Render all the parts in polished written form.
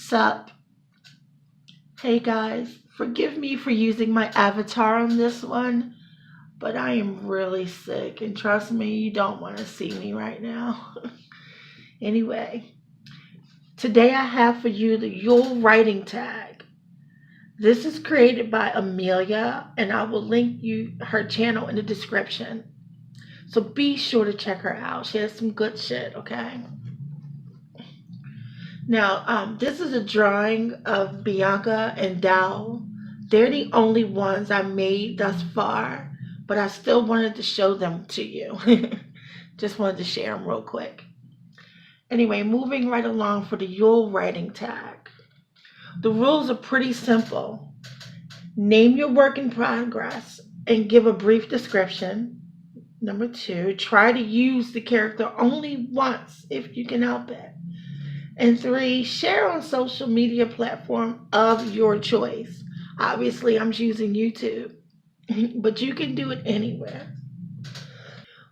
Sup? Hey guys, forgive me for using my avatar on this one, but I am really sick, and trust me, you don't want to see me right now. Anyway, today I have for you the Yule writing tag. This is created by Amelia, and I will link you her channel in the description. So be sure to check her out. She has some good shit, okay? Now, this is a drawing of Bianca and Dal. They're the only ones I made thus far, but I still wanted to show them to you. Just wanted to share them real quick. Anyway, moving right along for the Yule writing tag. The rules are pretty simple. Name your work in progress and give a brief description. Number 2, try to use the character only once if you can help it. And 3, share on social media platform of your choice. Obviously, I'm choosing YouTube, but you can do it anywhere.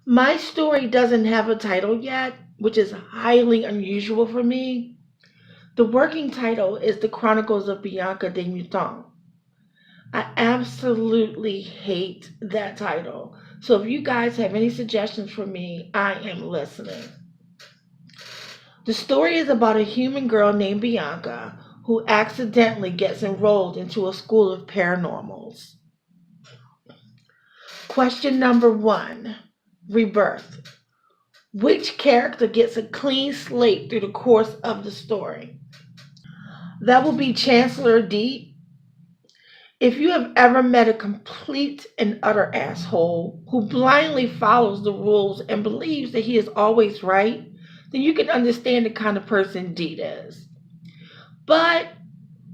My story doesn't have a title yet, which is highly unusual for me. The working title is The Chronicles of Bianca de Mouton. I absolutely hate that title. So if you guys have any suggestions for me, I am listening. The story is about a human girl named Bianca who accidentally gets enrolled into a school of paranormals. Question number 1, rebirth. Which character gets a clean slate through the course of the story? That will be Chancellor D. If you have ever met a complete and utter asshole who blindly follows the rules and believes that he is always right, then you can understand the kind of person Deed is. But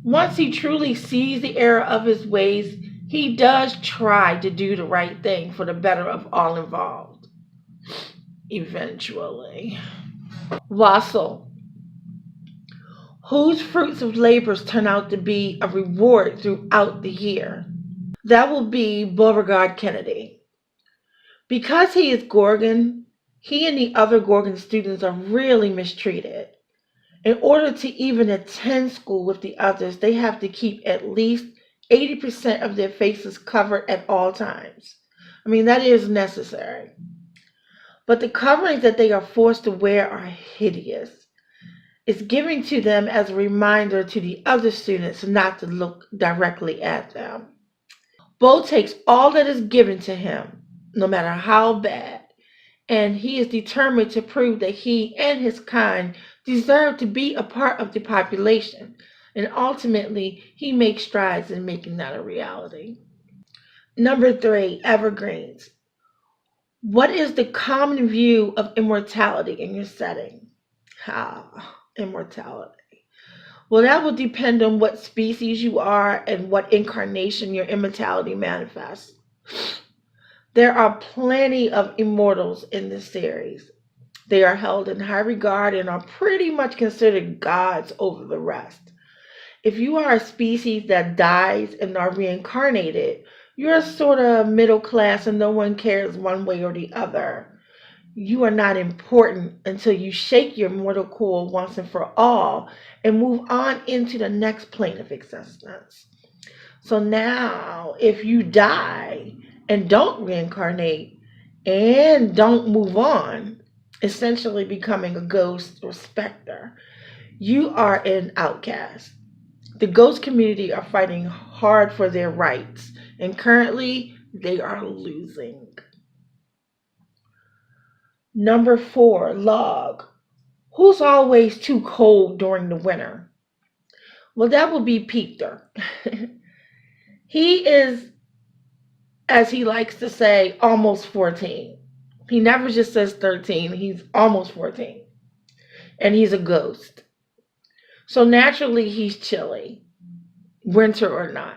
once he truly sees the error of his ways, he does try to do the right thing for the better of all involved. Eventually. Wassel. Whose fruits of labors turn out to be a reward throughout the year? That will be Beauregard Kennedy. Because he is Gorgon, he and the other Gorgon students are really mistreated. In order to even attend school with the others, they have to keep at least 80% of their faces covered at all times. I mean, that is necessary. But the coverings that they are forced to wear are hideous. It's given to them as a reminder to the other students not to look directly at them. Bo takes all that is given to him, no matter how bad, and he is determined to prove that he and his kind deserve to be a part of the population, and ultimately he makes strides in making that a reality. Number 3, evergreens. What is the common view of immortality in your setting? Immortality. Well, that will depend on what species you are and what incarnation your immortality manifests. There are plenty of immortals in this series. They are held in high regard and are pretty much considered gods over the rest. If you are a species that dies and are reincarnated, you're sort of middle class and no one cares one way or the other. You are not important until you shake your mortal coil once and for all and move on into the next plane of existence. So now, if you die and don't reincarnate and don't move on, essentially becoming a ghost or specter, you are an outcast. The ghost community are fighting hard for their rights, and currently they are losing. Number 4, log. Who's always too cold during the winter? Well, that would be Peter. He is, as he likes to say, almost 14. He never just says 13. He's almost 14. And he's a ghost. So naturally, he's chilly, winter or not.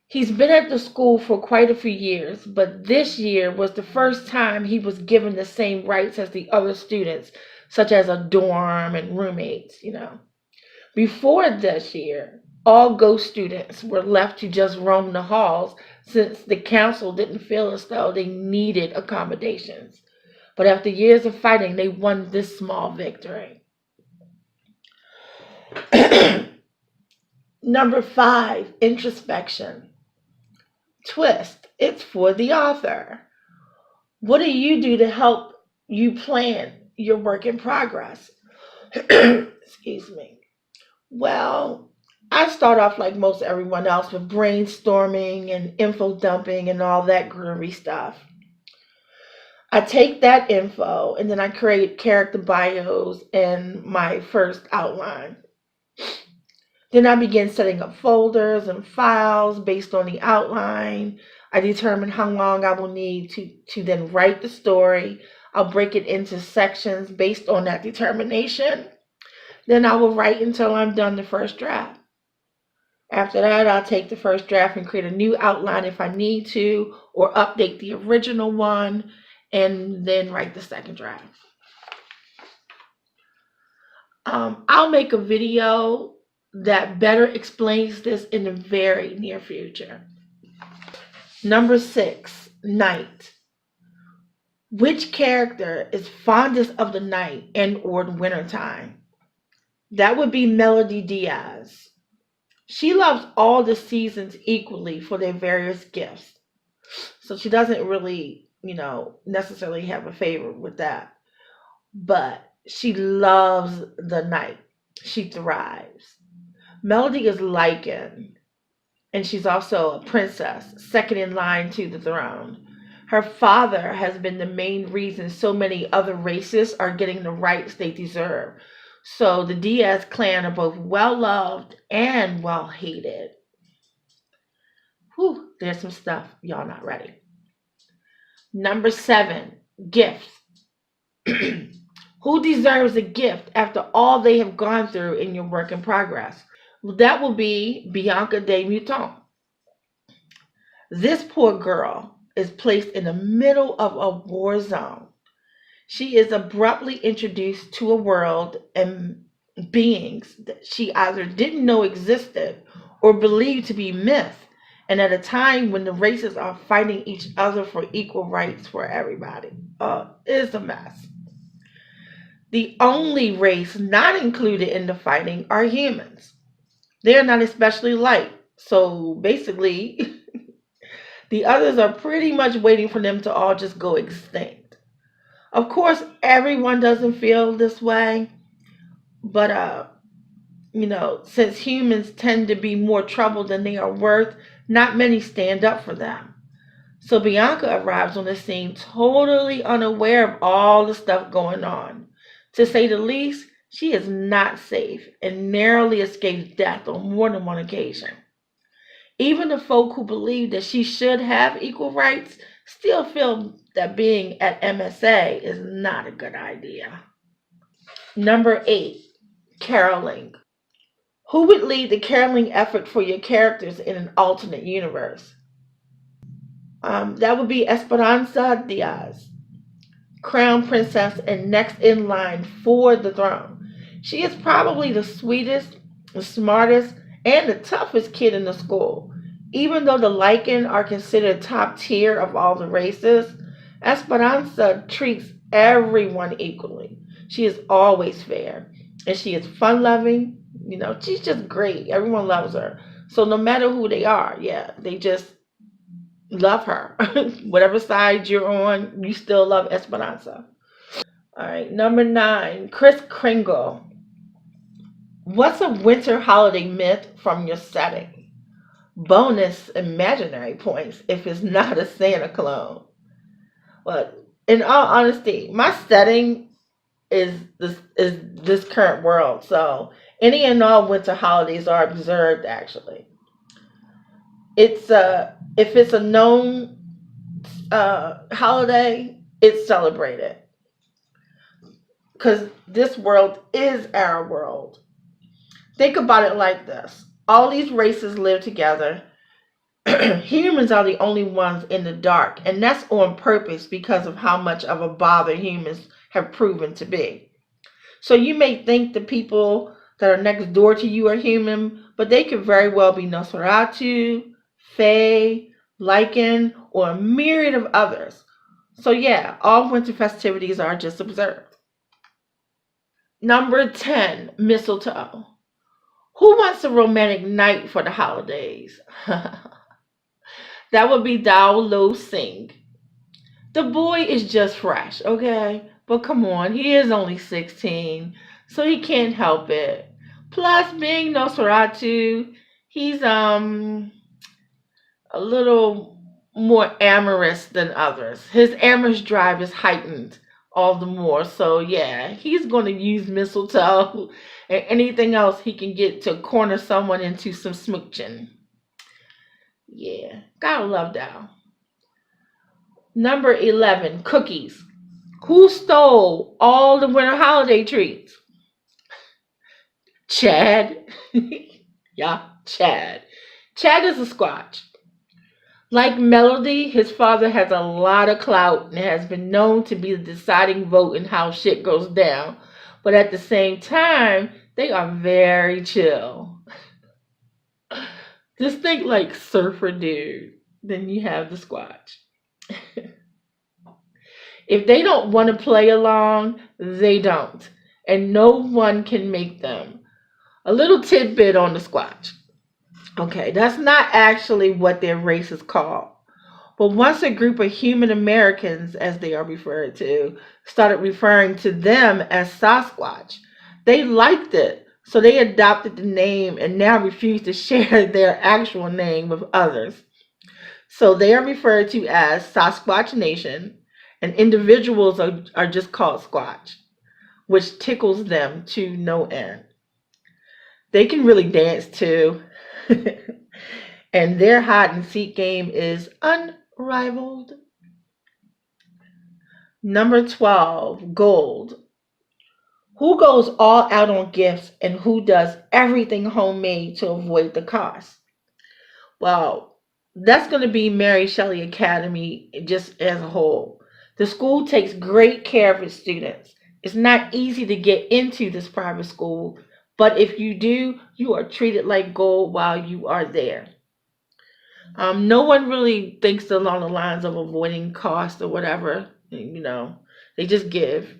He's been at the school for quite a few years, but this year was the first time he was given the same rights as the other students, such as a dorm and roommates, Before this year, all ghost students were left to just roam the halls since the council didn't feel as though they needed accommodations. But after years of fighting, they won this small victory. Number 5, introspection. Twist. It's for the author. What do you do to help you plan your work in progress? Excuse me. Well, I start off like most everyone else with brainstorming and info dumping and all that groovy stuff. I take that info and then I create character bios and my first outline. Then I begin setting up folders and files based on the outline. I determine how long I will need to then write the story. I'll break it into sections based on that determination. Then I will write until I'm done the first draft. After that, I'll take the first draft and create a new outline if I need to, or update the original one, and then write the second draft. I'll make a video that better explains this in the very near future. Number 6, night. Which character is fondest of the night and or the wintertime? That would be Melody Diaz. She loves all the seasons equally for their various gifts. So she doesn't really, necessarily have a favorite with that. But she loves the night. She thrives. Melody is Lycan, and she's also a princess, second in line to the throne. Her father has been the main reason so many other races are getting the rights they deserve. So the Diaz clan are both well loved and well hated. Whew, there's some stuff y'all not ready. Number 7, gifts. Who deserves a gift after all they have gone through in your work in progress? Well, that will be Bianca de Mouton. This poor girl is placed in the middle of a war zone. She is abruptly introduced to a world and beings that she either didn't know existed or believed to be myth, and at a time when the races are fighting each other for equal rights for everybody. It's a mess. The only race not included in the fighting are humans. They're not especially light, so basically, the others are pretty much waiting for them to all just go extinct. Of course, everyone doesn't feel this way, but since humans tend to be more trouble than they are worth, not many stand up for them. So Bianca arrives on the scene totally unaware of all the stuff going on. To say the least, she is not safe and narrowly escapes death on more than one occasion. Even the folk who believe that she should have equal rights still feel that being at MSA is not a good idea. Number 8, caroling. Who would lead the caroling effort for your characters in an alternate universe? That would be Esperanza Diaz, crown princess and next in line for the throne. She is probably the sweetest, the smartest, and the toughest kid in the school. Even though the Lycan are considered top tier of all the races, Esperanza treats everyone equally. She is always fair, and she is fun-loving. She's just great. Everyone loves her. So no matter who they are, they just love her. Whatever side you're on, you still love Esperanza. All right, number 9, Kris Kringle. What's a winter holiday myth from your setting? Bonus imaginary points if it's not a Santa clone. But in all honesty, my setting is this current world. So any and all winter holidays are observed. Actually, it's if it's a known holiday, it's celebrated because this world is our world. Think about it like this: all these races live together. Humans are the only ones in the dark, and that's on purpose because of how much of a bother humans have proven to be. So you may think the people that are next door to you are human, but they could very well be Nosferatu, Fae, Lycan, or a myriad of others. So all winter festivities are just observed. Number 10, mistletoe. Who wants a romantic night for the holidays? That would be Dao Lo Singh. The boy is just fresh, okay? But come on, he is only 16, so he can't help it. Plus, being Nosferatu, he's a little more amorous than others. His amorous drive is heightened all the more. So yeah, he's going to use mistletoe and anything else he can get to corner someone into some smooching. Yeah, gotta love that. Number 11, cookies. Who stole all the winter holiday treats? Chad. Yeah, Chad. Chad is a Squatch. Like Melody, his father has a lot of clout and has been known to be the deciding vote in how shit goes down. But at the same time, they are very chill. Just think like surfer dude. Then you have the Squatch. If they don't want to play along, they don't. And no one can make them. A little tidbit on the Squatch. Okay, that's not actually what their race is called. But once a group of human Americans, as they are referred to, started referring to them as Sasquatch, they liked it. So they adopted the name and now refuse to share their actual name with others. So they are referred to as Sasquatch Nation, and individuals are just called Squatch, which tickles them to no end. They can really dance too. And their hide and seek game is unrivaled. Number 12, gold. Who goes all out on gifts and who does everything homemade to avoid the cost? Well, that's going to be Mary Shelley Academy just as a whole. The school takes great care of its students. It's not easy to get into this private school, but if you do, you are treated like gold while you are there. No one really thinks along the lines of avoiding cost or whatever. They just give.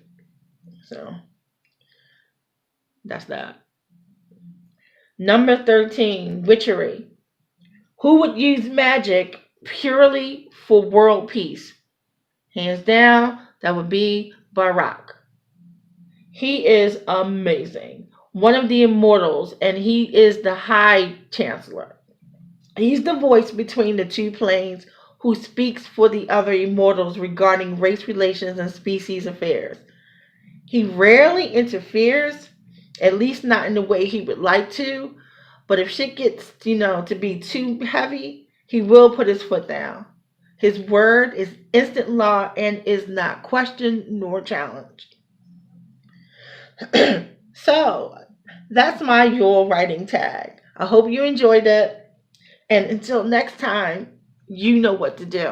So that's that. Number 13, witchery. Who would use magic purely for world peace? Hands down, that would be Barack. He is amazing. One of the immortals, and he is the High Chancellor. He's the voice between the two planes who speaks for the other immortals regarding race relations and species affairs. He rarely interferes, at least not in the way he would like to, but if shit gets, to be too heavy, he will put his foot down. His word is instant law and is not questioned nor challenged. So, that's my Yule writing tag. I hope you enjoyed it. And until next time, you know what to do.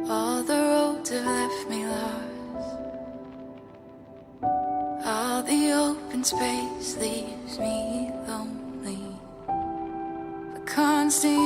All the roads have left me lost. All the open space leaves me lonely. The constant